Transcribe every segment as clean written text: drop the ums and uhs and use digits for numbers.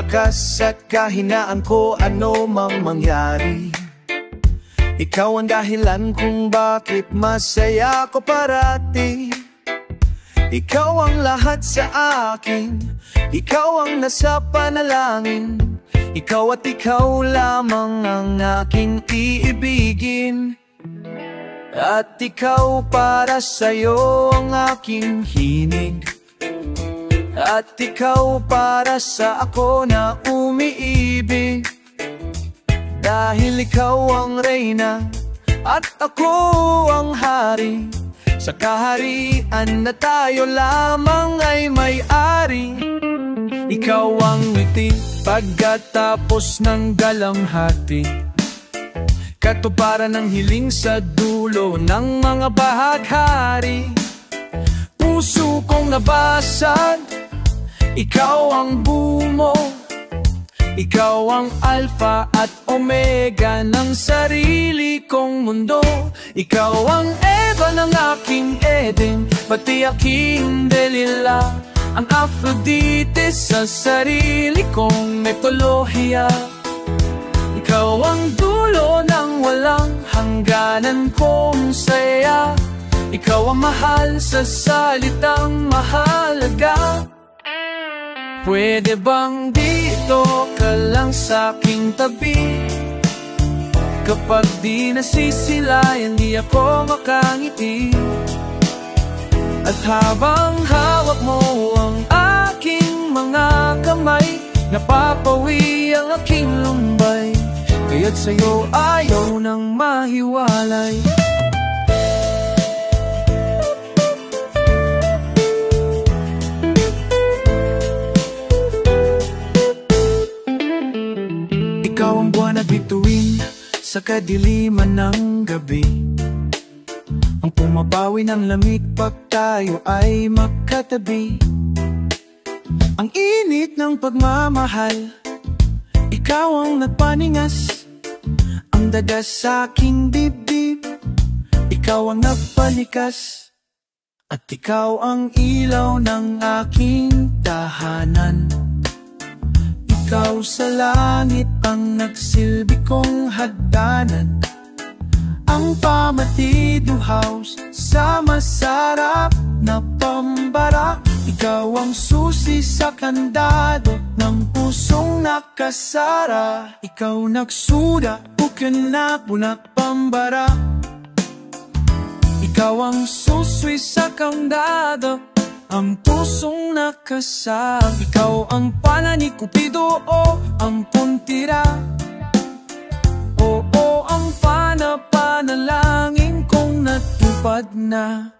lakas at kahinaan ko, ano mang mangyari. Ikaw ang dahilan kung bakit masaya ko parati. Ikaw ang lahat sa akin, ikaw ang nasa panalangin. Ikaw at ikaw lamang ang aking iibigin. At ikaw para sa'yo ang aking hinig. At ikaw para sa ako na umiibig. Dahil ikaw ang reyna at ako ang hari. Sa kaharian na tayo lamang ay may-ari. Ikaw ang ngiti pagkatapos ng dalamhati, katuparan ng hiling sa dulo ng mga bahaghari. Puso kong nabasag, ikaw ang bumo. Ikaw ang alpha at omega ng sarili kong mundo. Ikaw ang Eva ng aking Eden, pati aking Delilah, ang Aphrodite sa sarili kong mitolohiya. Ikaw ang dulo ng walang hangganan kong saya. Ikaw ang mahal sa salitang mahalaga. Pwede bang dito ka lang sa'king tabi? Kapag di nasisilayan, di ako makangiti. At habang hawak mo ang aking mga kamay, napapawi ang aking lumbay. Kaya't sa'yo ayaw nang mahiwalay. Ikaw ang buwan at bituin sa kadiliman ng gabi, ang pumabawi ng lamig pag tayo ay magkatabi. Ang init ng pagmamahal, ikaw ang nagpaningas, ang dagas sa aking dibdib, ikaw ang nagpalikas. At ikaw ang ilaw ng aking tahanan. Ikaw sa langit ang nagsilbi kong hagdanan, ang pamatido house sa masarap na pambara. Ikaw ang susi sa kandado ng pusong nakasara. Ikaw nagsuda, bukan na punak pambara. Ikaw ang susi sa kandado, ang pusong nakasab. Ikaw ang pana ni Cupido o ang puntira. Oo, ang panalangin kong natupad na.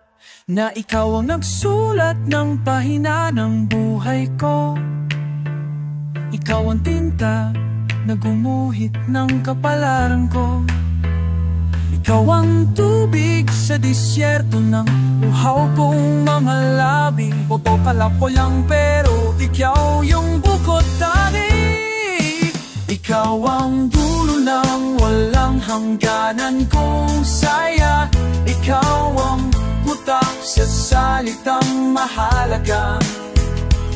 Na ikaw ang nagsulat ng pahina ng buhay ko. Ikaw ang tinta na gumuhit ng kapalaran ko. Ikaw ang tubig sa disyerto ng uhaw kong mga labi. Botokala ko lang pero ikaw yung bukod tali. Ikaw ang dulo ng walang hangganan kong saya. Ikaw ang butak sa salitang mahalaga.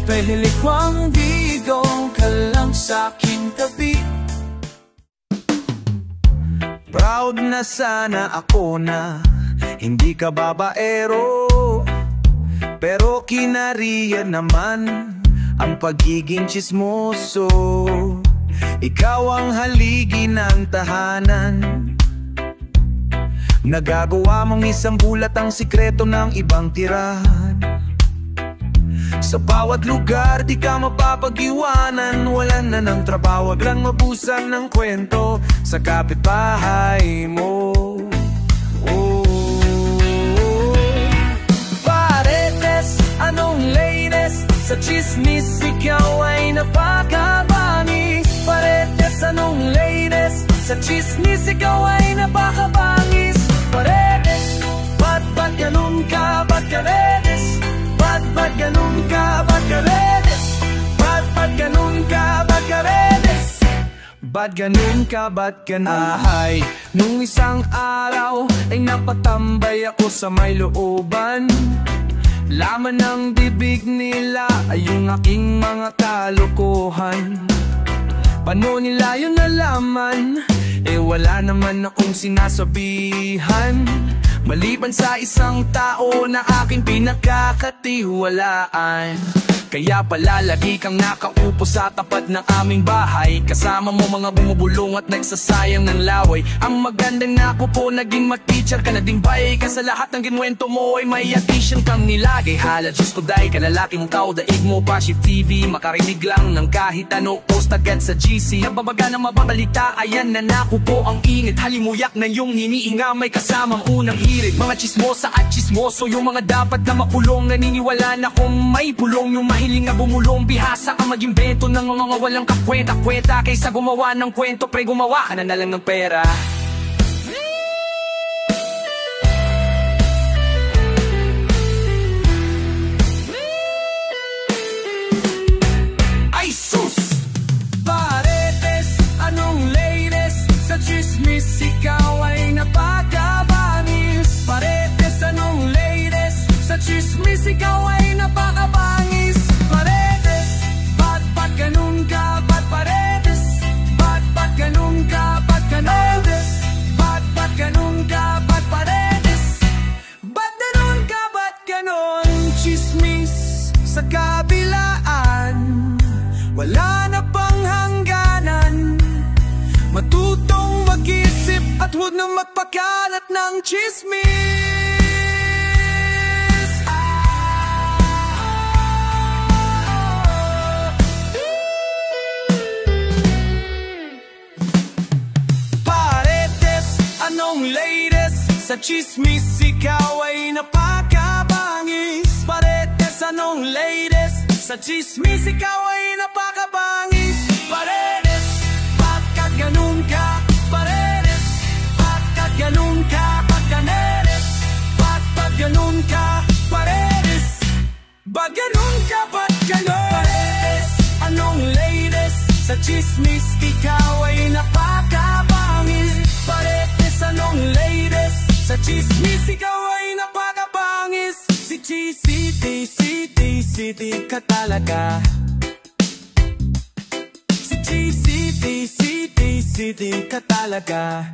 Pahili ko ang bigo ka lang sa'king tabi. Proud na sana ako na hindi ka babaero, pero kinariyan naman ang pagiging tsismoso. Ikaw ang haligi ng tahanan, nagagawa mong isang bulat ang sikreto ng ibang tirahan. Sa bawat lugar di ka mapapag-iwanan. Wala na ng trabaho, wag lang mabusan ng kwento sa kapitbahay mo. Paredes, anong latest? Sa chismis ikaw ay napakabangis. Paredes, anong latest? Sa chismis ikaw ay napakabangis. Paredes, ba't ganun ka? Ba't Paredes? Ba't ganun ka? Ba't Paredes? Ba't ganun ka? Ba't Paredes? Ba't ganun ka? Ba't ganun? Ahay, nung isang araw ay napatambay ako sa may looban. Laman ng bibig nila ay yung aking mga kalokohan. Paano nila yun nalaman? Eh wala naman akong sinasabihan, maliban sa isang tao na aking pinagkakatiwalaan. Kaya pala lagi kang nakaupo sa tapat ng aming bahay, kasama mo mga bumubulong at nagsasayang ng laway. Ang maganda na ako po naging mag-teacher ka na din ba? Ka sa lahat ng ginwento mo ay may attention kang nilagay. Hala Diyos ko dahil kalalaki mong tao, daig mo pa si TV, makarinig lang ng kahit ano, post agad sa GC. Nababaga na mababalita, ayan na naku po ang init. Halimuyak na yung hinihinga, may kasamang unang hirit. Mga chismosa at chismoso, yung mga dapat na mapulong, naniniwala na kung may pulong. Yung mahiling na bumulong, bihasa ang maging bento ng mga walang kakwenta-kwenta. Kaysa gumawa ng kwento, pre gumawa ka na lang ng pera. Ay sus! Paretes, anong latest? Sa chismis ikaw ay napakabangis. Paretes, anong latest? Sa chismis ikaw ay napakabangis. Paredes, ba't ganun ka? Ba't paredes? Ba't ganun ka? Ba't paredes? Ba't ganun ka? Ba't paredes? Ba't ganun ka? Ba't ganun? Chismis sa kabilaan, wala na pang hangganan. Matutong mag-isip at huwag na magpakalat ng chismis. Anong latest? Sa chismis ikaw ay napakabangis. Paredes, anong latest? Sa chismis ikaw ay napakabangis. Paredes, bakit ganun ka? Paredes, bakit ganun ka? Pagkaneres, bakit ganun ka? Paredes, bakit ganun ka? Ba't ganun? Paredes, anong latest? Sa chismis ikaw ay napakabangis. Paredes, anong latest? Sa chismis ikaw ay napakabangis. Si City ka talaga. Si City ka talaga.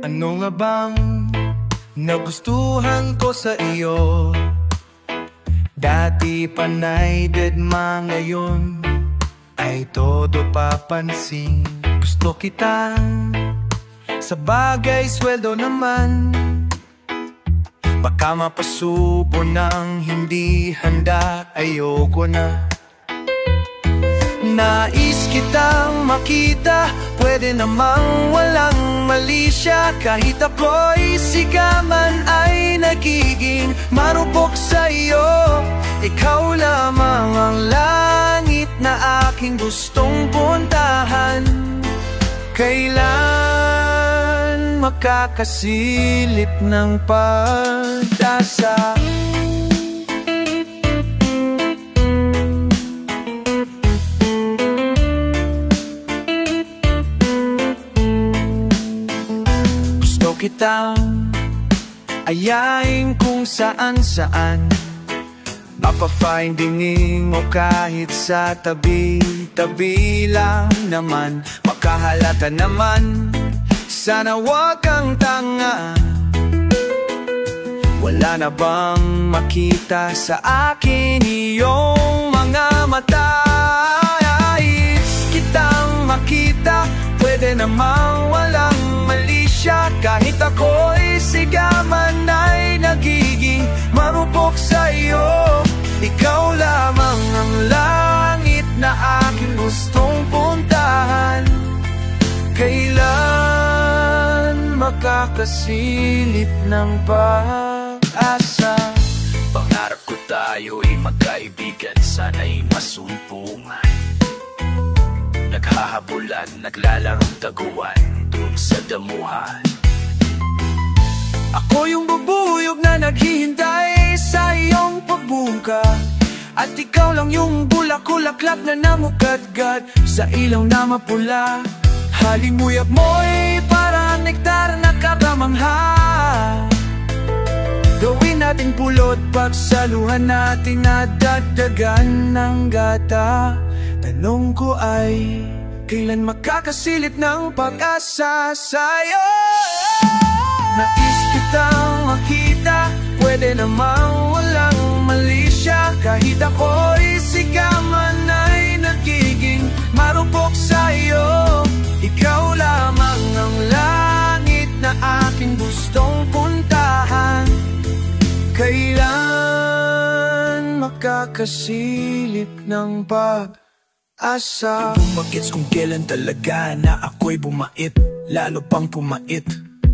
Ano nga bang nagustuhan ko sa iyo? Dati panay deadma, ngayon ay todo papansin. Gusto kita sa bagay, sweldo naman. Baka mapasubo ng hindi handa, ayoko na. Nais kitang makita, pwede namang walang mali siya. Kahit ako'y sigaman ay nagiging marupok sa'yo. Ikaw lamang ang langit na aking gustong puntahan. Kailan makakasilip ng pag-asa? Kitang ayayin kung saan-saan, mapa-findingin mo kahit sa tabi-tabi lang naman. Makahalata naman, sana wag kang tanga. Wala na bang makita sa akin iyong mga mata? Nais kitang makita, pwede namang walang mali siya. Kahit ako'y sigaman ay nagiging marupok sa'yo. Ikaw lamang ang langit na aking gustong puntahan. Kailan makakasilip ng pag-asa? Pangarap ko tayo'y magkaibigan, sana'y masumpungan. Naghahabulan, naglalarong taguan dun sa damuhan. Ako yung bubuyog na naghihintay sa iyong pagbuka. At ikaw lang yung bulak-ulaklak na namugadgad sa ilaw na mapula. Halimuyap mo'y parang nektar na kakamangha. Gawin natin pulot, pagsaluhan natin na dagdagan ng gata. Tanong ko ay, kailan makakasilip ng pag-asa sa'yo? Nais kitang makita, pwede namang walang mali siya. Kahit ako'y sigaman ay nagiging marupok sa'yo. Ikaw lamang ang langit na aking gustong puntahan. Kailan makakasilip ng pag-asa? Di ko magets kung kailan talaga na ako'y bumait, lalo pang pumait.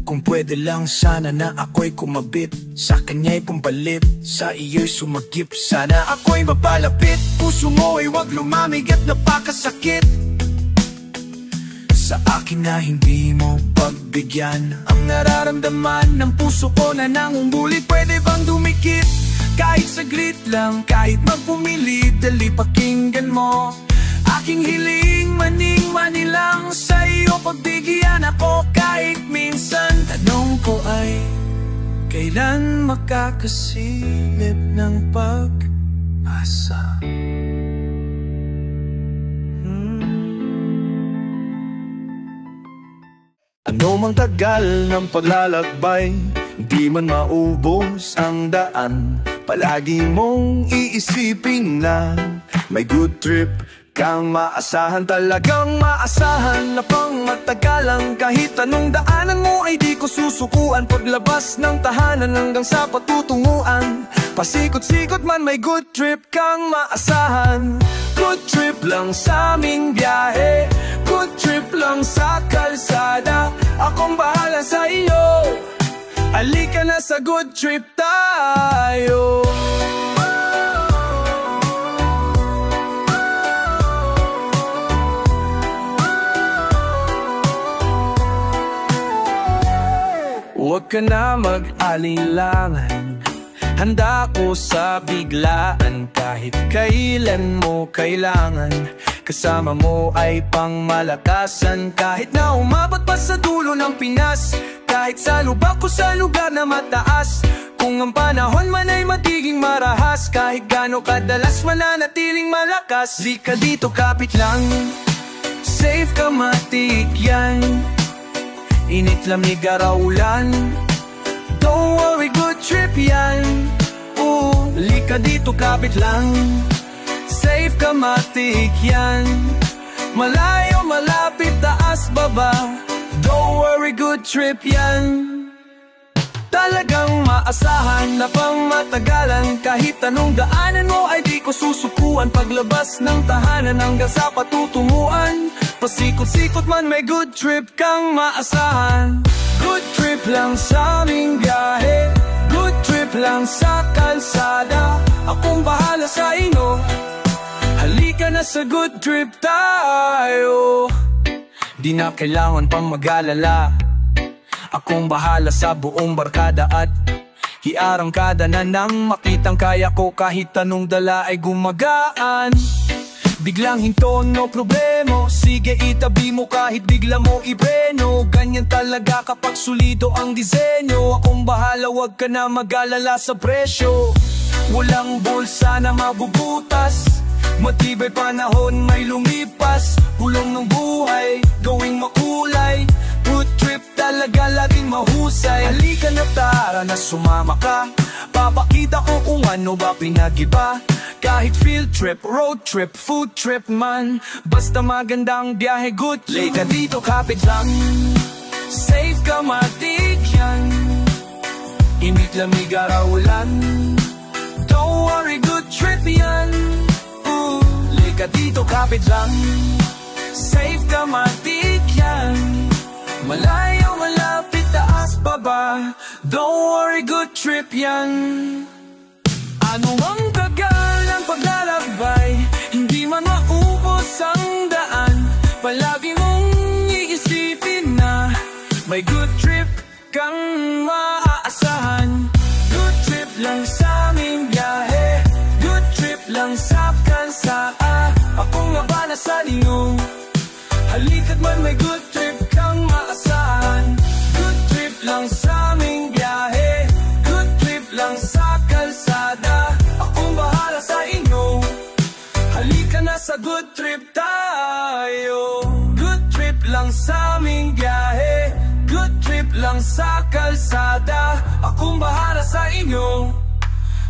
Kung pwede lang sana na ako'y kumabit, sa kanya'y pumpalit, sa iyo'y sumagip. Sana ako'y mapalapit, puso mo ay wag lumamig at napakasakit. Sa akin na hindi mo pagbigyan ang nararamdaman ng puso ko na nangungulit. Pwede bang dumikit kahit saglit lang, kahit magpumilit, dali pakinggan mo aking hiling. Maning-mani lang sa iyo, pagbigyan ako kahit minsan. Tanong ko ay, kailan makakasilip ng pag-asa? Ano mang tagal ng paglalakbay, di man maubos ang daan. Palagi mong iisipin na may good trip kang maasahan. Talagang maasahan na pang matagalang, kahit anong daanan mo ay di ko susukuan. Paglabas ng tahanan hanggang sa patutunguan, pasikot-sikot man may good trip kang maasahan. Good trip lang sa aming biyahe, good trip lang sa kalsada. Akong bahala sa iyo, halika na sa good trip tayo. Huwag ka na mag-alilangan, handa ko sa biglaan. Kahit kailan mo kailangan, kasama mo ay pangmalakasan. Kahit na umabot pa sa dulo ng Pinas, kahit sa lubak ko sa lugar na mataas. Kung ang panahon man ay magiging marahas, kahit gaano kadalas mananatiling malakas. Di ka dito, kapit lang, safe ka matik yan. Init lamig araw ulan, don't worry, good trip yan. Lika dito, kapit lang, safe ka matik yan. Malayo, malapit, taas, baba, don't worry, good trip yan. Talagang maasahan na pang matagalan, kahit anong daanan mo ay di ko susukuan. Paglabas ng tahanan hanggang sa patutunguan, pasikot-sikot man may good trip kang maasahan. Good trip lang sa aming biyahe, good trip lang sa kalsada. Akong bahala sa inyo, halika na sa good trip tayo. Di na kailangan pang mag-alala, akong bahala sa buong barkada. At iarangkada na nang makitang kaya ko, kahit anong dala ay gumagaan. Biglang hinto, no problemo, sige itabi mo kahit bigla mo ibreno. Ganyan talaga kapag solido ang disenyo. Akong bahala, wag ka na mag-alala sa presyo. Walang bulsa na mabubutas, matibay panahon may lumipas. Hulong ng buhay, gawing makulay, good trip talaga laging mahusay. Halika na, tara na sumama ka, papakita ko kung ano ba pinag-iba. Kahit field trip, road trip, food trip man, basta magandang biyahe, good trip. Halika dito, kapit lang, safe ka matik yan. Init lamig araw ulan, don't worry, good trip yan. Halika dito, kapit lang, safe ka matik yan. Malayo, malapit, taas, baba, don't worry, good trip yan. Ano ang tagal ng paglalakbay, hindi man maubos ang daan. Palagi mong iisipin na may good trip kang maaasahan. Good trip lang sa aming biyahe, good trip lang Ingat man, may good trip kang maasahan. Good trip lang sa aming biyahe, good trip lang sa kalsada. Akong bahala sa inyo, halika na sa good trip tayo. Good trip lang sa aming biyahe, good trip lang sa kalsada. Akong bahala sa inyo,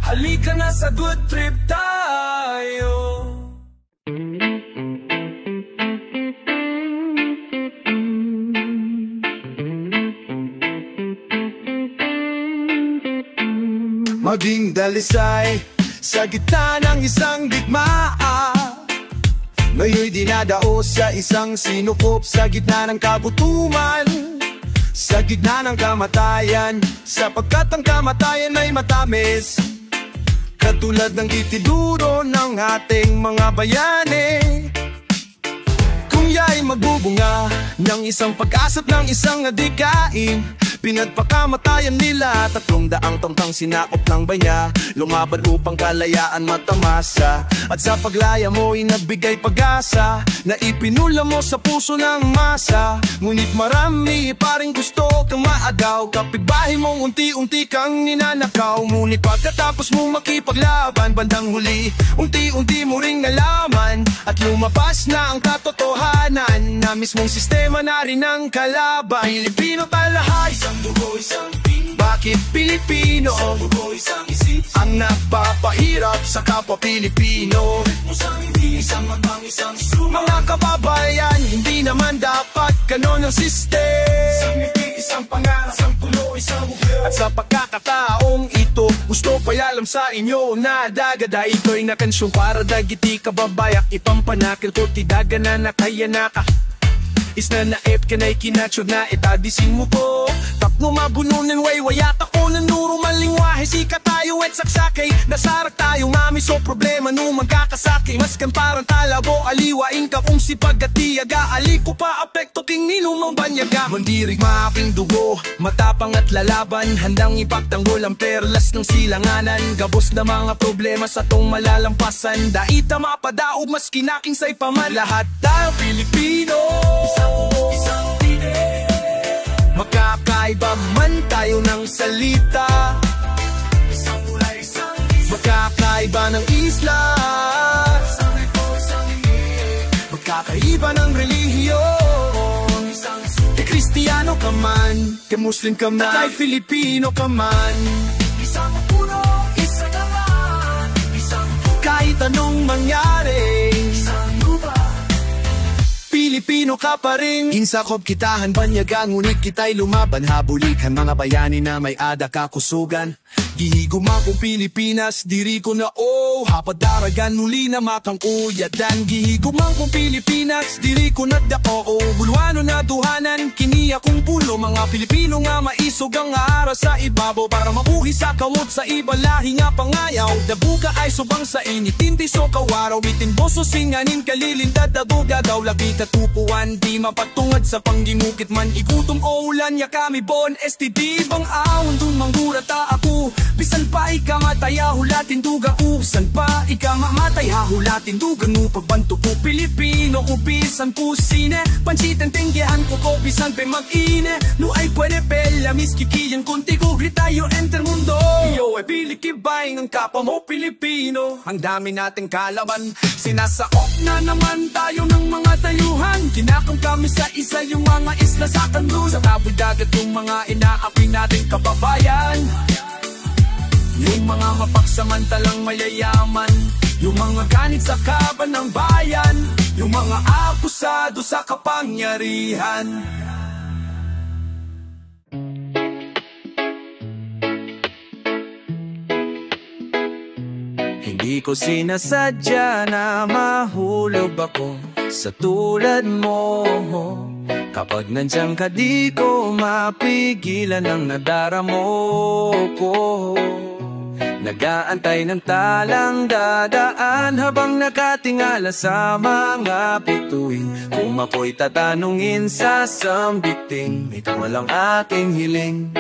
halika na sa good trip tayo. Maging dalisay sa gitna ng isang digmaan, ngayon'y dinadao sa isang sinukop sa gitna ng kagutuman, sa gitna ng kamatayan, sapagkat ang kamatayan ay matamis, katulad ng itiduro ng ating mga bayani. Kung ya'y magbubunga ng isang pag-asap ng isang adikain, pinagpakamatayan nila 300 taong sinakop ng banya, lumaban upang kalayaan matamasa. At sa paglaya mo'y nagbigay pag-asa na ipinula mo sa puso ng masa. Ngunit marami pa rin gusto kang maagaw, kapitbahay mong unti-unti kang ninanakaw. Ngunit pagkatapos mong makipaglaban, bandang huli unti-unti mo ring nalaman at lumabas na ang katotohanan na mismong sistema na rin ang kalaban. Pilipino talahay, isang dugo, isang pin. Bakit Pilipino? Isang dugo, isang isip. Ang nagpapahirap sa kapwa Pilipino. Isang hindi, isang matang, isang suma. Mga kababayan, hindi naman dapat ganon ang system. Isang ngiti, isang pangarap, isang tulo, isang bugyo. At sa pagkakataong ito, gusto payalam sa inyo na dagada ito'y nakansyon para dagiti kababayak. Ipampanakil ko tidaga na nakayanaka. Isna na ep kanay kinachod na itadisin mo po. Tapno mabununin way wayat ako nanuro malingwahe. Sika tayo at saksakay, nasarak tayo mami so problema nung magkakasakay. Mas kan parang talabo, aliwain ka kung sipag at tiyaga. Ali ko pa apekto king ninumang banyaga. Mandirig maaking dugo, matapang at lalaban, handang ipagtanggol ang perlas ng silanganan. Gabos na mga problema sa tong malalampasan, daita mapadaog mas kinaking say paman. Lahat tayo Pilipino, isang tine. Magkakaiba man tayo ng salita, isang kulay, isang isla. Magkakaiba ng isla, isang ito, isang magkakaiba ng relihiyon, isang Kristiyano ka man, Muslim ka man, kay Filipino ka man. Isang puno, isang naman, isang kahit anong mangyari, isang lupa, Pilipino ka pa rin. Insakop kitahan banyaga, ngunit kita'y lumaban. Habulikan mga bayani na may ada kakusugan. Gihiguma kong Pilipinas, diri ko na hapadaragan muli na makang uyadan. Gihigumang kong Pilipinas, diri ko na dako bulwano na duhanan, kiniya kong pulo. Mga Pilipino nga maisog ang ara sa ibabaw, para mabuhi sa kamot sa iba lahi nga pangayaw. Dabuka ay subang sa initinti so kawaraw, bitin boso singanin kalilintad dabuga daw. Labit at tupuan, di mapatungad sa panggimukit man igutom o ulan ya kami bon. STD bang awon dun manggurata ako, bisan pa ikamatay hahulatin duga ko. San pa ikamamatay hahulatin duga no pagbanto ko Pilipino ko bisan pusine. Pansitan tinggihan ko ko bisan pe mag-ine. No ay pwede pela miskikiyan kunti ko gritayo enter mundo. Iyo ay pilikibay ng kapwa mo Pilipino. Ang dami nating kalaban, sinasakop na naman tayo ng mga tayuhan. Kinakang kami sa isa yung mga isla sa kanlun. Sa taboy dagat yung mga inaapi nating kababayan. Yung mga mapagsamantalang mayayaman, yung mga ganit sa kaban ng bayan, yung mga akusado sa kapangyarihan. Hindi ko sinasadya na mahulog ako sa tulad mo. Kapag nandiyan ka di ko mapigilan ang nadaramo ko. Nag-aantay ng talang dadaan habang nakatingala sa mga bituin. Kung ako'y tatanungin sa sambiting, ito walang aking hiling.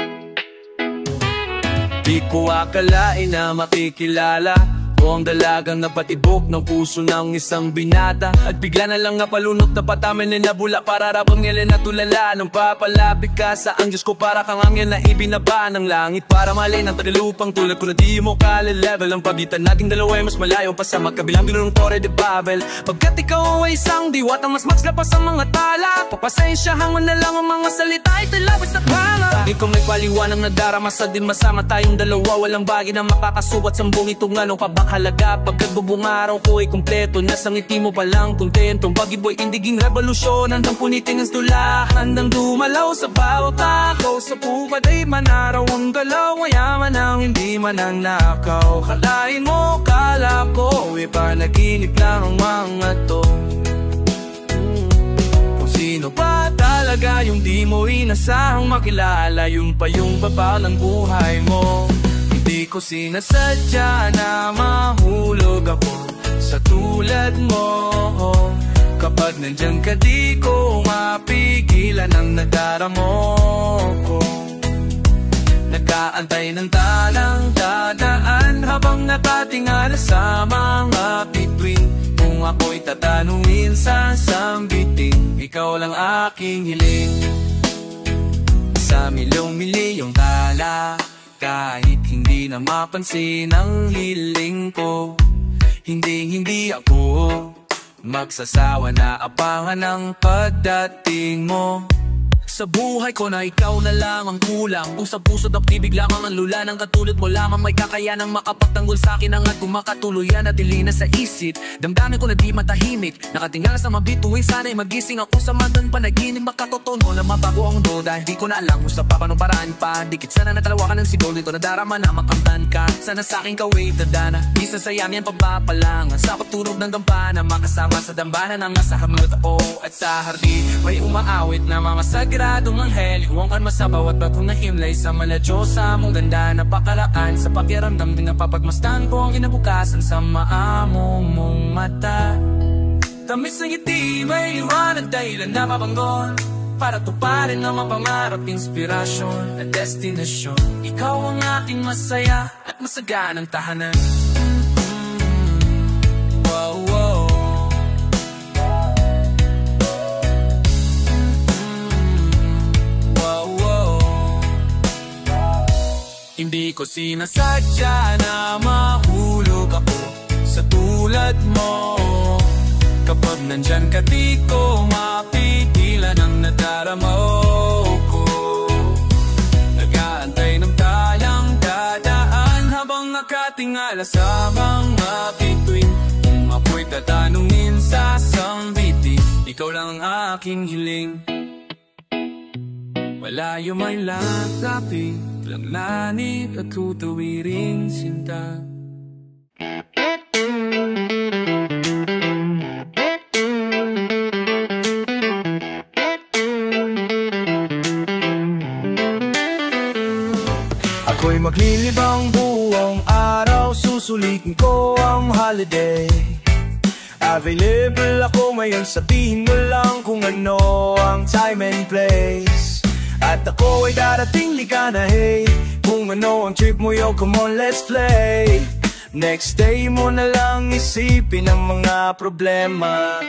Di ko akalain na makikilala Ako ang dalagang napatibok ng puso ng isang binata. At bigla na lang napalunok na patamin na nabula. Para rabang nila na tulala. Nung papalapit ka sa ang Diyos ko, para kang angel na ibinaba ng langit. Para malay ng tagalupang tulad ko na di mo kale-level. Ang pagitan nating dalawa ay mas malayo pa sa magkabilang binunong Torre de Babel. Pagkat ikaw ay isang diwatang mas lapas ang mga tala. Papasensyahan mo na lang ang mga salita ay talabas na panga. Ikaw may paliwanag na darama sa din masama tayong dalawa. Walang bagay na makakasubat sa buong itong anong kabakalaga. Pagkat bubong araw ko ay kumpleto, nasa ngiti mo palang kontento. Baggy boy, indiging revolusyon, handang puniting ang dula. Handang dumalaw sa bawat ako. Sa pupad ay manaraw ang galaw. Mayaman ang hindi man ang nakaw. Kalain mo, kala ko ipanaginip lang ang mga to. Sino pa talaga yung di mo inasahang makilala? Yun pa yung baba ng buhay mo. Hindi ko sinasadya na mahulog ako sa tulad mo. Kapag nandyan ka di ko mapigilan ang nadaramo ko. Nagkaantay ng talang dadaan habang nakatingala sa mga bituin. Kung ako'y tatanungin sa sambiting, ikaw lang aking hiling. Sa milyong-milyong tala, kahit hindi na mapansin ang hiling ko, hindi ako magsasawa na abangan ang pagdating mo. Sa buhay ko na ikaw na lang ang kulang. Kung sa puso't pag-ibig lamang ang lula ng katulad mo lamang may kakayanang makapagtanggol sa akin. Angat kung makatuluyan at ilina sa isip. Damdamin ko na di matahimik, nakatingala sa mabituin. Sana'y magising ako sa matang panaginip. Makatotono na mabago ang do dahil di ko na alam kung sa paano paraan pa. Dikit sana natalawa ka ng sigol dito na darama na makamtan ka. Sana sa akin ka wait dadana, isa sa yaman yan papapalangan. Sa pagtunog ng gampana, makasama sa dambana ng nasa hamot ako. At sa hardin may umaawit na mga sagra Adong anghel, huwag kan masabaw at batong nahimlay sa mala Diyosa mong ganda na pakalaan. Sa pakiramdam din napapagmastan ko ang kinabukasan sa maamo mong mata. Tamis ng ngiti, may liwanag dahilan na mabanggon para tuparin ang mga pangarap, inspirasyon at destinasyon. Ikaw ang aking masaya at masaganang tahanan. Wow, wow. Hindi ko sinasadya na mahulog ako sa tulad mo. Kapag nandyan ka di ko mapigilan ang nadarama ko. Nag-aantay ng talang dadaan habang nakatingala sa mga bituin. Kung ako'y tatanungin sa sambitin, ikaw lang ang aking hiling. Malayo may latapin lang lanig at tutuwiring sinta. Ako'y maglilibang buong araw, susulitin ko ang holiday. Available ako ngayon, sabihin mo lang kung ano ang time and place. At ako ay darating, lika na hey. Kung ano ang trip mo, yo, come on, let's play. Next day mo na lang isipin ang mga problema.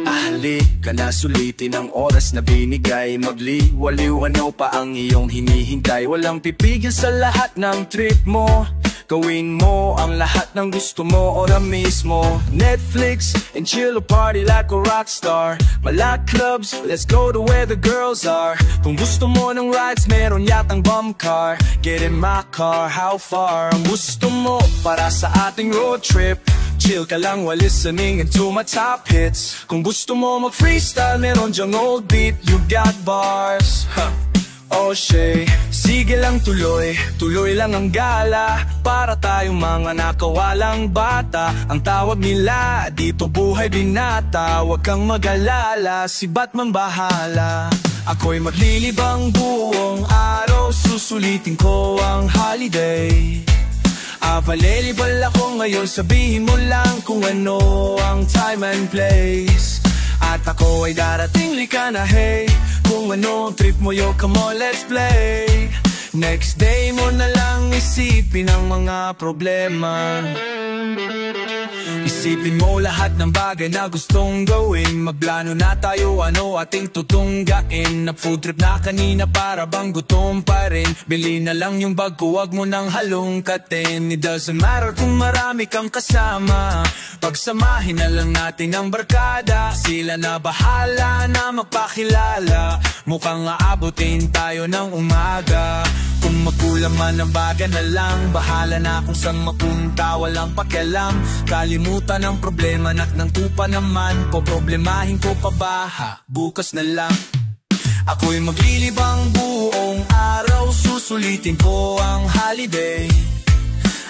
Halika na, sulitin ang oras na binigay. Magliwaliw ano pa ang iyong hinihintay. Walang pipigil sa lahat ng trip mo. Gawin mo ang lahat ng gusto mo ora mismo. Netflix and chill or party like a rock star. Mala clubs, let's go to where the girls are. Kung gusto mo ng rides, meron yatang bum car. Get in my car, how far? Ang gusto mo para sa ating road trip. Chill ka lang while listening into my top hits. Kung gusto mo mag-freestyle, meron dyang old beat. You got bars, huh. Oh Shay, sige lang tuloy, tuloy lang ang gala. Para tayong mga nakawalang bata. Ang tawag nila dito buhay binata. Huwag kang mag-alala, si Batman bahala. Ako'y maglilibang buong araw, susulitin ko ang holiday. Available ako ngayon, sabihin mo lang kung ano ang time and place. At ako ay darating, lika na hey. Kung ano ang trip mo, yo, come on, let's play. Next day mo na lang isipin ang mga problema. Isipin mo lahat ng bagay na gustong gawin. Magplano na tayo ano ating tutunggain. Na food trip na kanina para bang gutom pa rin. Bili na lang yung bag ko, wag mo nang halongkatin. It doesn't matter kung marami kang kasama. Pagsamahin na lang natin ang barkada. Sila na bahala na magpakilala. Mukhang aabutin tayo ng umaga. Kung magkulang man ang baga na lang. Bahala na kung saan mapunta, walang pakialam. Kalimutan ang problema at ng tupa naman. Poproblemahin ko pa ba? Bukas na lang. Ako'y maglilibang buong araw. Susulitin ko ang holiday.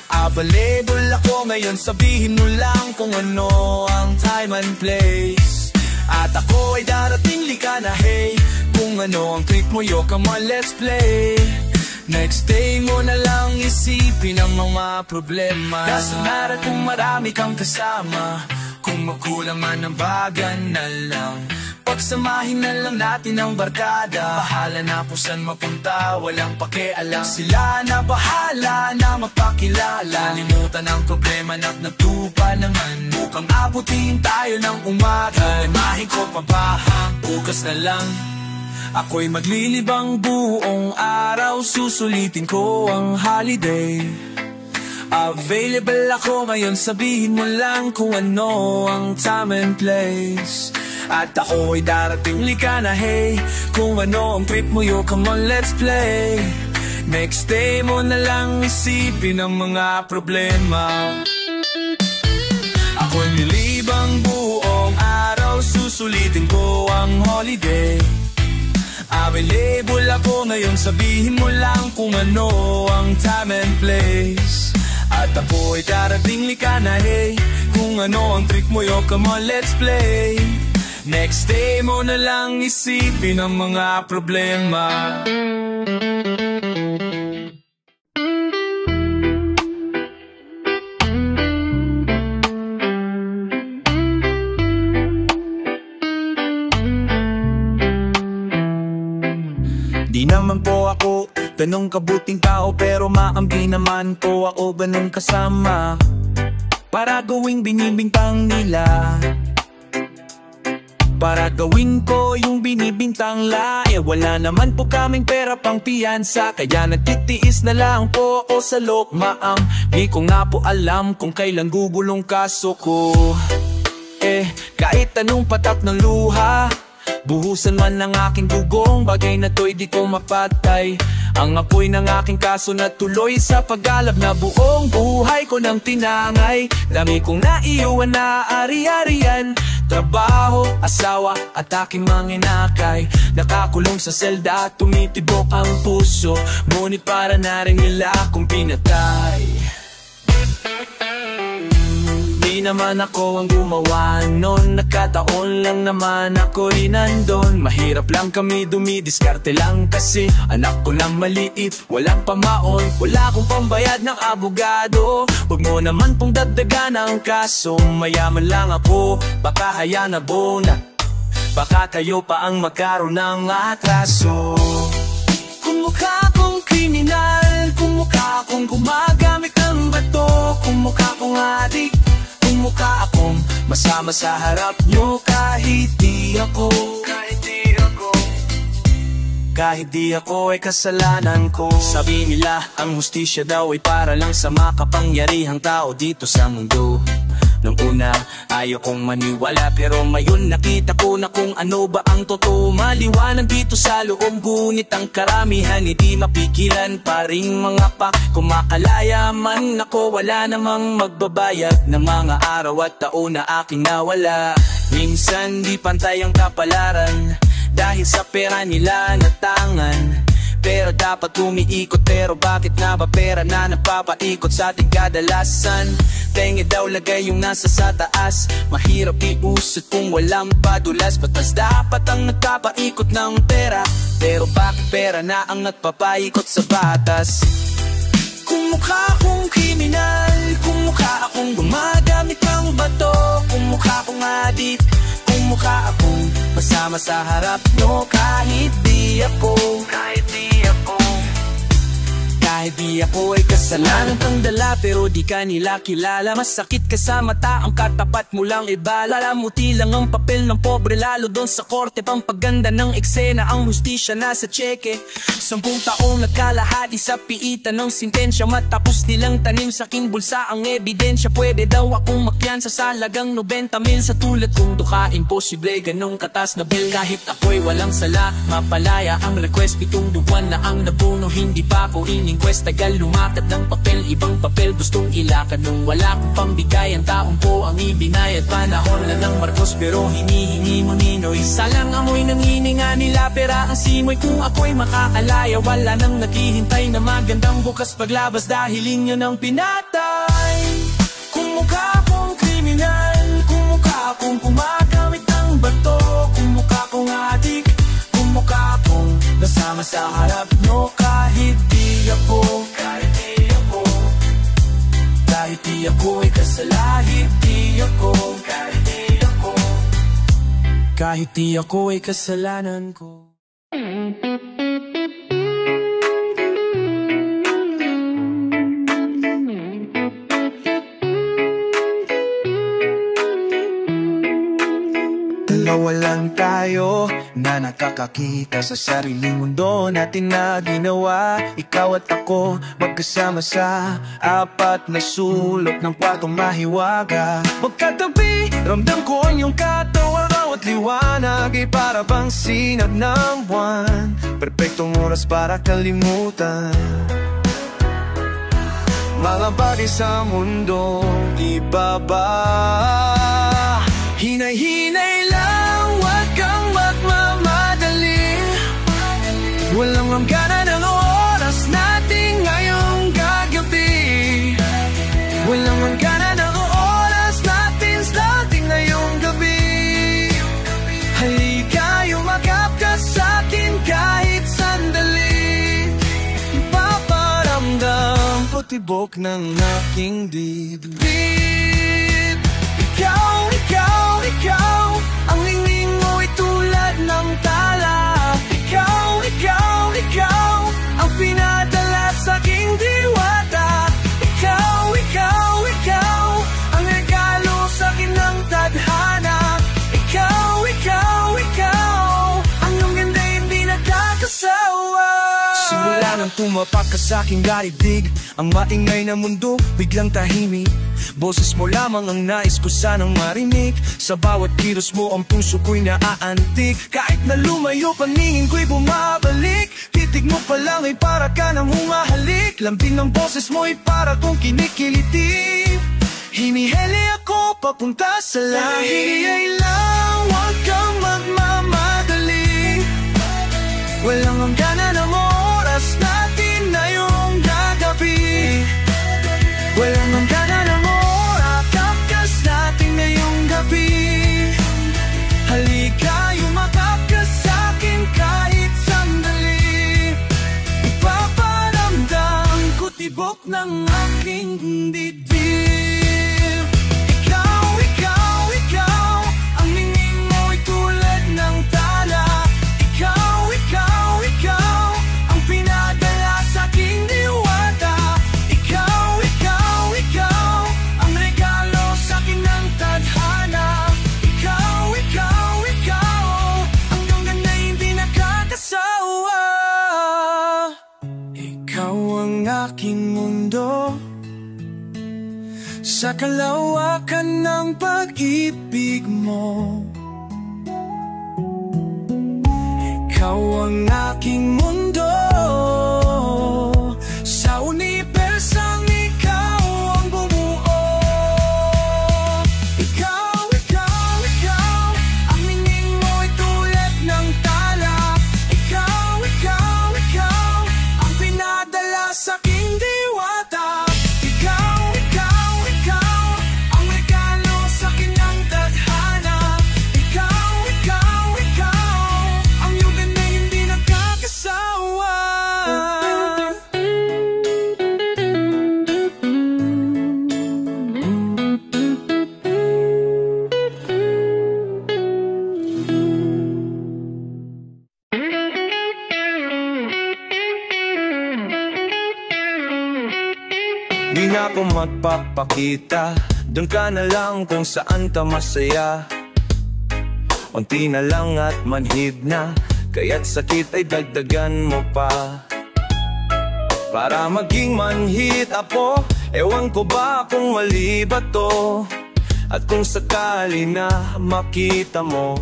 Available ako ngayon, sabihin mo lang kung ano ang time and place. At ako ay darating, lika na hey. Kung ano ang trip mo, yo, come on, let's play. Next day mo na lang isipin ang mga problema. Doesn't matter kung marami kang kasama. Kung magkulang man ang bagan na lang. Pagsamahin na lang natin ang barkada. Bahala na kung saan mapunta, walang pakialam. Sila na bahala na mapakilala. Limutan ang problema at natupa naman. Mukhang abutin tayo ng umaga. Limahin ko pa ba? Bukas na lang. Ako'y maglilibang buong araw. Susulitin ko ang holiday. Available ako ngayon, sabihin mo lang kung ano ang time and place. At ako'y darating, lika na hey. Kung ano ang trip mo, yo, come on, let's play. Next day mo na lang isipin ang mga problema. Ako'y nilibang buong araw. Susulitin ko ang holiday. Available ako ngayon, sabihin mo lang kung ano ang time and place. At ako'y darating, lika na hey. Kung ano ang trick mo, yo, come on, let's play. Next day mo na lang isipin ang mga problema. Di naman po ako ganong kabuting tao, pero maambi naman po ako ganong kasama para gawing binibintang nila. Para gawin ko yung binibintang la. Wala naman po kaming pera pang piyansa, kaya nagtitiis na lang po ako sa lokmaang. Di ko nga po alam kung kailan gugulong kaso ko. Kahit anong patak ng luha, buhusan man ng aking dugong, bagay na to'y di ko mapatay. Ang apoy ng aking kaso na tuloy sa paggalab na buong buhay ko nang tinangay. Dami kong naiuwan na ari-arian, trabaho, asawa at aking mga inakay. Nakakulong sa selda at tumitibok ang puso, ngunit para na rin nila akong pinatay. Di naman ako ang gumawa nun, nakataon lang naman ako'y nandun. Mahirap lang kami, dumidiskarte lang kasi anak ko lang maliit, walang pamaon, wala akong pambayad ng abogado. Huwag mo naman pong dagdagan ang kaso, mayaman lang ako, baka hayaan na bona. Baka kayo pa ang magkaroon ng atraso. Kung mukha akong kriminal, kung mukha akong gumagamit ng bato, kung mukha akong adik, kung mukha akong masama sa harap nyo, kahit di ako, kahit di ako ay kasalanan ko. Sabi nila ang hustisya daw ay para lang sa makapangyarihang tao dito sa mundo. Nung una ayaw kong maniwala, pero ngayon nakita ko na kung ano ba ang totoo. Maliwanag dito sa loob, ngunit ang karamihan hindi mapigilan pa ring mga pa. Kumakalaya man ako, wala namang magbabayad ng mga araw at taon na aking nawala. Minsan di pantay ang kapalaran dahil sa pera nila natangan. Pero dapat umiikot, pero bakit nga ba pera na napapaikot sa ating kadalasan? Tengi daw lagay yung nasa sa taas, mahirap iusot kung walang padulas. Batas dapat ang nagpapaikot ng pera, pero bakit pera na ang nagpapaikot sa batas? Kung mukha akong kriminal, kung mukha akong gumagamit ng bato, kung mukha akong adik, kung mukha akong masama sa harap nyo, kahit di ako, kahit di ako ay kasalanan kang dala pero di ka nila kilala. Masakit ka sa mata, ang katapat mo lang iba. Lalamuti lang ang papel ng pobre lalo doon sa korte. Pampaganda ng eksena, ang hustisya nasa tseke. 10 taong nagkalahati sa piitan ng sintensya. Matapos nilang tanim sa aking bulsa ang ebidensya. Pwede daw akong makyansa sa halagang 90 mil. Sa tulad kong duka, imposible ganong katas na bill. Kahit ako'y walang sala, mapalaya ang request. 7 buwan na ang nabuno, hindi pa ako in-inquest. Tagal lumakad ng papel, ibang papel gustong ilakad. Nung wala kong pambigay, ang taong po ang ibinayad. Panahon na ng Marcos pero hinihingi mo ninoy. Salang amoy ng hininga nila, pera ang simoy. Kung ako'y makakalaya, wala nang naghihintay na magandang bukas paglabas. Dahil inyo nang pinatay. Kung mukha kong kriminal, kung mukha kong gumagamit ng bato, kung mukha kong adik, kung mukha kong nasama sa harap nyo. Kahit di ako, kahit di ako, kahit di ako ay kasalahit. Di ako, kahit di ako, kahit di ako ay kasalanan ko. Dalawa lang tayo na nakakakita sa sariling mundo natin na ginawa. Ikaw at ako magkasama sa 4 na sulok ng kwartong mahiwaga. Magkatabi, ramdam ko ang iyong katawan. Bawat liwanag ay para bang sinag ng buwan. Perpektong oras para kalimutan mga bagay sa mundo, di ba ba? Hinay-hinay lang, wag kang magmamadali. Walang hangganan ang oras natin ngayong gagabi. Walang hangganan ang oras natin ngayong gabi. Halika, yumakap ka sa'kin kahit sandali. Ipaparamdam ko tibok ng aking dibdib. Ikaw, ang hingin mo'y tulad ng tala. Ikaw, ang pinadala sa'king diwata. Ikaw, ang regalo sa'kin ng tadhana. Ikaw, ang iyong ganda hindi nagkakasawa. Simula nang tumapak ka sa'king daigdig, ang maingay na mundo biglang tahimik. Boses mo lamang ang nais ko sanang marinig. Sa bawat kilos mo ang puso ko'y naaantig. Kahit na lumayo paningin ko'y bumabalik. Titig mo pa lang ay para ka nang humahalik. Lambing ng boses mo'y para kong kinikiliti. Hinihili ako papunta sa lahi. Ay lang, huwag kang magmamadali. Walang hangganan ang oras natin na yung gagabi. Walang hangganan ang oras, kapkas natin ngayong gabi. Halika, yumakap ka sa'kin kahit sandali. Ipaparamdam ko tibok ng aking dibdib. Ikaw, ang hingin mo'y tulad ng tala. Ikaw, ang pinadala sa'king diwata. Ikaw, ang regalo sa'kin ng tadhana. Ikaw, ang iyong ganda hindi nakakasawa. Ikaw ang aking mundo, sa kalawakan ng pag-ibig mo. Ikaw ang aking mundo, sa unibersang ikaw ang bumuo. Ikaw, ang hingin mo'y tulad ng tala. Ikaw, ang pinadala sa'king diwata. Ikaw, ang regalo sa'kin ng tadhana. Ikaw, ang iyong ganda hindi nagkakasawa. Di na ako magpapakita, doon ka na lang kung saan ka masaya. Unti na lang at manhid na, kaya't sakit ay dagdagan mo pa. Para maging manhid ako, ewan ko ba kung mali ba to. At kung sakali na makita mo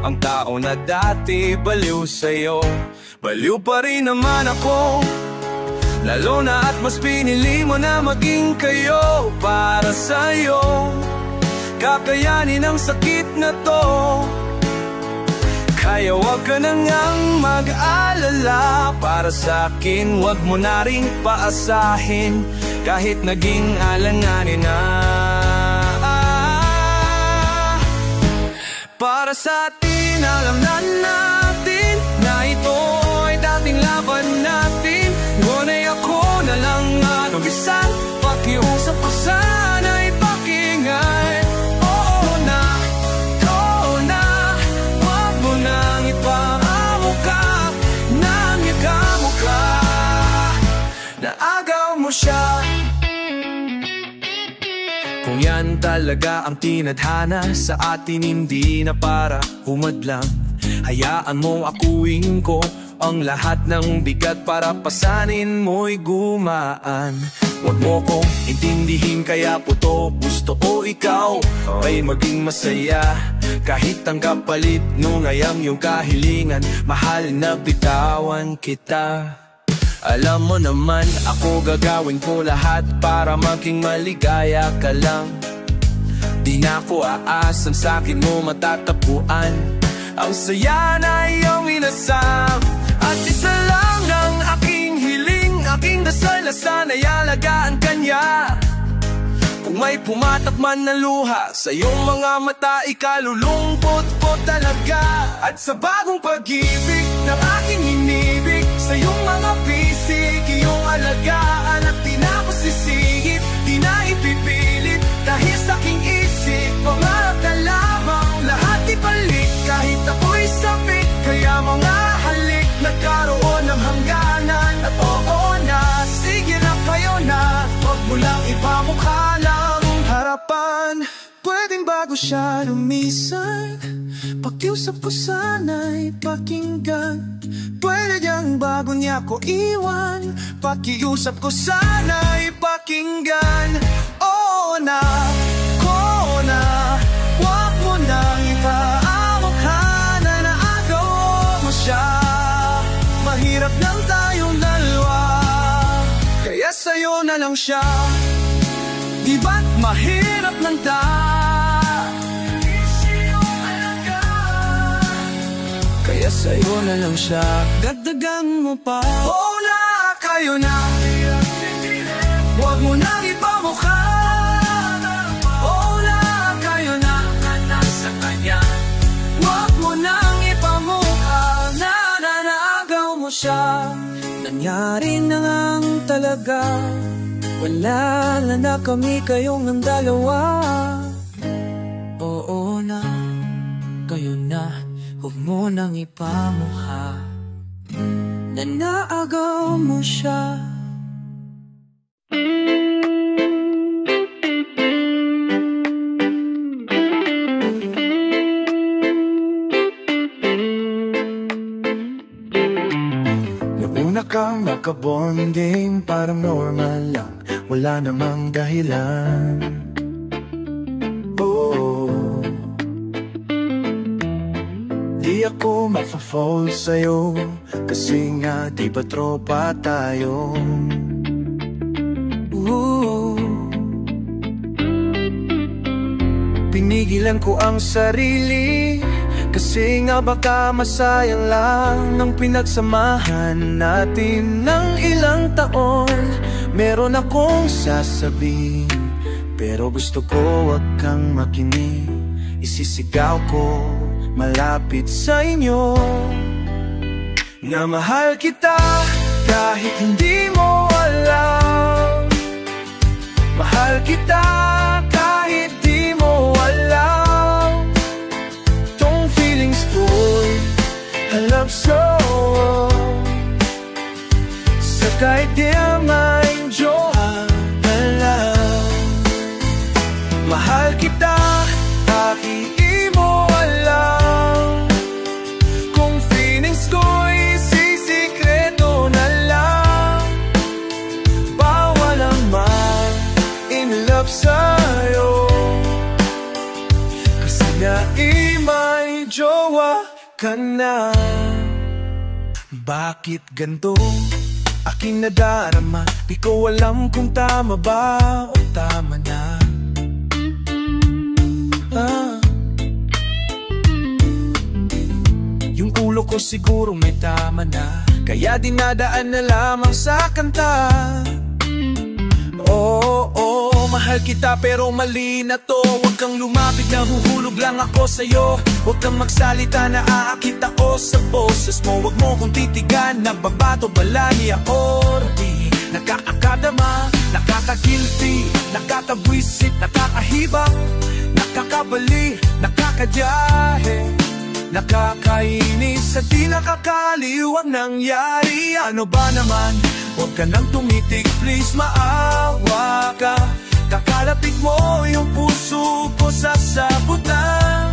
ang tao na dati baliw sa'yo, baliw pa rin naman ako. Lalo na at mas pinili mo na maging kayo para sa'yo. Kakayanin ang sakit na to, kaya wag ka na ngang mag-alala. Para sa'kin wag mo na ring paasahin, kahit naging alanganin na. Para sa atin, alam na natin na ito ay dating laban natin. Ngunit ako na lang ang umisan, pakiusap ko sana'y pakinggan. Oo na, wag mo nang ipaamo ka, nangyagamo ka, naagaw mo siya. Kung yan talaga ang tinadhana sa atin, hindi na para humadlang. Hayaan mo akuin ko ang lahat ng bigat para pasanin mo'y gumaan. Huwag mo kong intindihin kaya puto, gusto ko ikaw ay maging masaya. Kahit ang kapalit nung ngayang yung kahilingan, mahal na bitawan kita. Alam mo naman ako gagawin ko lahat para maging maligaya ka lang. Di na ko aasan sa'kin mo matatapuan ang saya na iyong inasam. At isa lang ang aking hiling, aking dasal na sana'y alagaan kanya. Kung may pumatak man na luha sa iyong mga mata, ikalulungkot ko talaga. At sa bagong pag-ibig ng aking inibig, sa iyong mga bisig, iyong alagaan. At di na ko sisigit, di na ipipilit, dahil sa aking isip, pangarap na lamang lahat ibalik. Kahit ako'y sabik, kaya mga halik, nagkaroon ng hangganan. At oo na, sige na kayo na, huwag mo lang ipamukha lang harapan. Pwedeng bago siya lumisan, pakiusap ko sana'y pakinggan. Pwede diyang bago niya ko iwan, pakiusap ko sana'y pakinggan. Oo na, wag mo nang ipaamukha na naagaw mo siya. Mahirap lang tayong dalawa, kaya sa'yo na lang siya. Di ba't mahirap lang kaya sa'yo na lang siya. Dagdagan mo pa. Oo na, kayo na, wag mo nang ipamukha. Oo na, kayo na, nasa kanya. Wag mo nang ipamukha na naagaw mo siya. Nangyari na ngang talaga, wala na kami kayong ang dalawa. Oo na, kayo na, huwag mo nang ipamukha na naagaw mo siya. Nauna kang makabonding, parang normal lang, wala namang dahilan. Di ako mafa-fall sa'yo, kasi nga di ba tropa tayo. Pinigilan ko ang sarili, kasi nga baka masayang lang ng pinagsamahan natin ng ilang taon. Meron akong sasabihin, pero gusto ko wag kang makinig. Isisigaw ko malapit sa inyo na mahal kita kahit hindi mo alam. Mahal kita kahit di mo alam. Tong feelings ko'y alam so sa kahit di amain Diyos, ka na. Bakit ganito aking nadarama? Di ko alam kung tama ba o tama na. Yung ulo ko siguro may tama na, kaya dinadaan na lamang sa kanta. Oo, mahal kita pero mali na to. Huwag kang lumapit, nahuhulog lang ako sa'yo. Huwag kang magsalita, naaakit ako sa boses mo. Huwag mo kong titigan, nababato balani ako. Nakakakadama, nakakagilty, nakakabwisit, nakakahibak, nakakabali, nakakadyahe, nakakainis at di nakakaliw ang nangyari. Ano ba naman? Huwag ka nang tumitig, please, maawa ka. Kakalapit mo yung puso ko sa sabutan.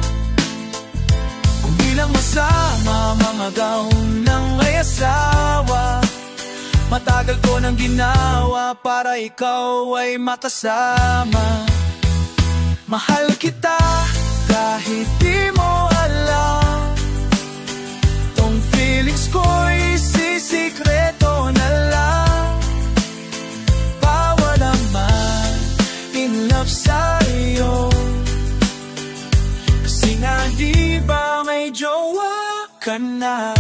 Kung bilang masama mga gaon ng may asawa, matagal ko nang ginawa para ikaw ay makasama. Mahal kita kahit di mo alam. Tong feelings ko'y sisikreto na lang. Bawal naman in love sa'yo, kasi nga di ba may jowa ka na.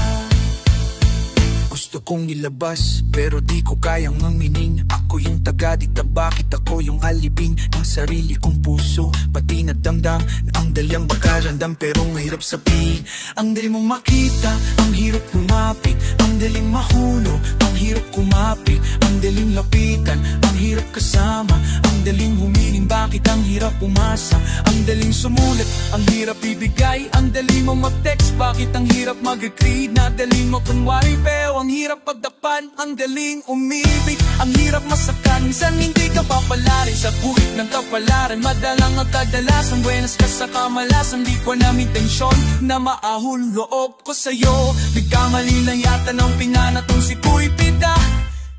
Gusto kong ilabas pero di ko kayang manginin. Ako yung taga-dikta, bakit ako yung alibing ng sarili kong puso? Pati na damdam na ang dalyang makarandam, pero mahirap sabihin. Ang dali mong makita, ang hirap kumapit. Ang daling mahulog, ang hirap kumapit. Ang daling lapitan, ang hirap kasama. Ang daling humiling, bakit ang hirap umasa? Ang daling sumulat, ang hirap ibigay. Ang daling mong mag-text, bakit ang hirap mag-agree? Nadaling mo kunwari, pero ang hirap pagdapan. Ang daling umibig, ang hirap masakan. Minsan hindi ka papalarin sa buhit ng kapalaran. Madalang at kadalasan, buenas ka sa kamalasan. Di ko namin tensyon na maahul loob ko sa'yo. Nagkamali lang yata ng pinanatong si Kuy Pida.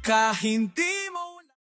Kahit hindi mo